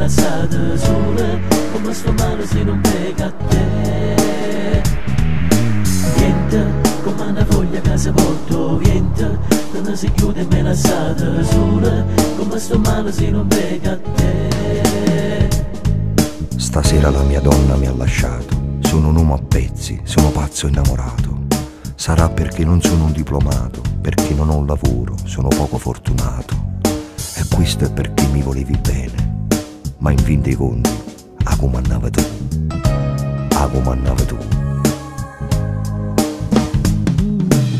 lassata sola, come sto male se non pega a te. Niente, come una foglia che si porta vento, quando si chiude e me lassata sola, come sto male se non pega a te. Stasera la mia donna mi ha lasciato, sono un uomo a pezzi, sono pazzo innamorato. Sarà perché non sono un diplomato, perché non ho un lavoro, sono poco fortunato. E questo è perché mi volevi bene, ma in fin dei conti, a comandava tu, a comandava tu.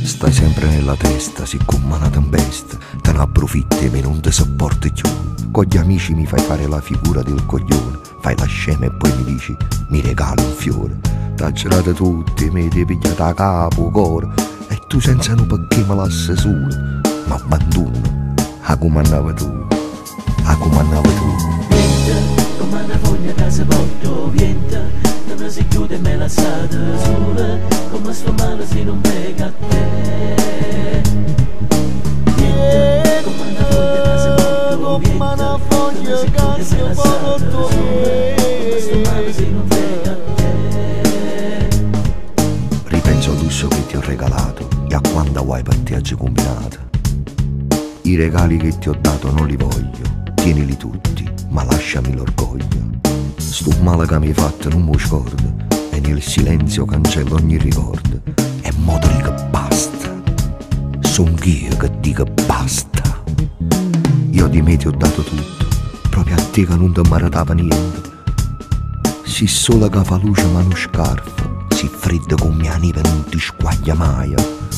Stai sempre nella testa, siccome una tempesta, te ne approfitti e non ti sopporti più. Con gli amici mi fai fare la figura del coglione, fai la scema e poi mi dici, mi regali un fiore. T'ha girate tutti, mi ti pigliata a capo, cuore, e tu senza un perché me lasci solo, ma abbandono, a comandava tu, a comandava tu. Niente, come una foglia che si porta vento, quando si chiude e me lassata sola, come sto male se non pega a te. Niente, come una foglia che si porta vento, quando si chiude e me lassata sola, come sto male se non pega a te. Ripenso al lusso che ti ho regalato e a quanta guai per te oggi combinata. I regali che ti ho dato non li voglio, tienili tutti, ma lasciami l'orgoglio. Sto male che mi hai fatto non mi scordo, e nel silenzio cancello ogni ricordo. E mo ti dico basta, son io che dico basta. Io di me ti ho dato tutto, proprio a te che non ti maritava niente. Si sola che fa luce ma non scarfa, si fredda con mia neve non ti squaglia mai.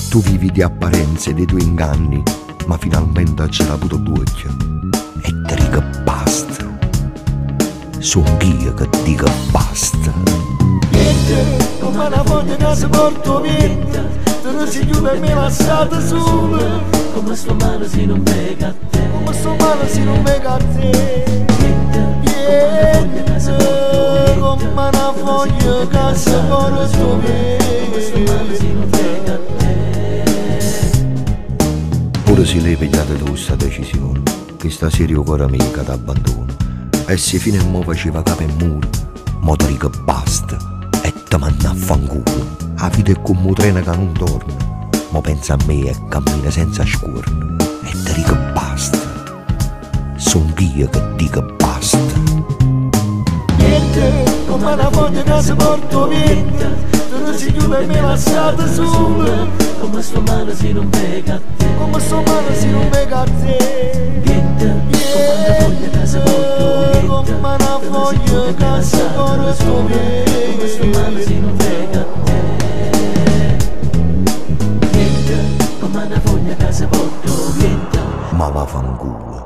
Tu vivi di apparenze, dei tuoi inganni, ma finalmente c'è la tua bocca e ti dico basta. Son io che dico basta. Niente, come una foglia che si porta vento, quando si chiude e me lassata sola, come sto male se non pega a te. Come sto male se non pega a te. Niente, Come una foglia che si porta come sto male se non pega a te. Pure se lei pigliate tu sta decisione, che stasera io cuore amica t'abbandono. E se fino a mo faceva capo e muro, mo ti dico basta e te manna a fanculo. La vita è come un treno che non torna, mo pensa a me e cammina senza scorno. E ti dico basta, son io che dico basta. niente. Come una foglia che si porta vento, quando si chiude e me lassata sola, come sto male se non pega a te. come sto male se non pega a te. Niente, come una foglia che si porta vento, Come una foglia che si porta come sto male se non pega a te. Niente, come una foglia che si porta vento, Ma va fanculo.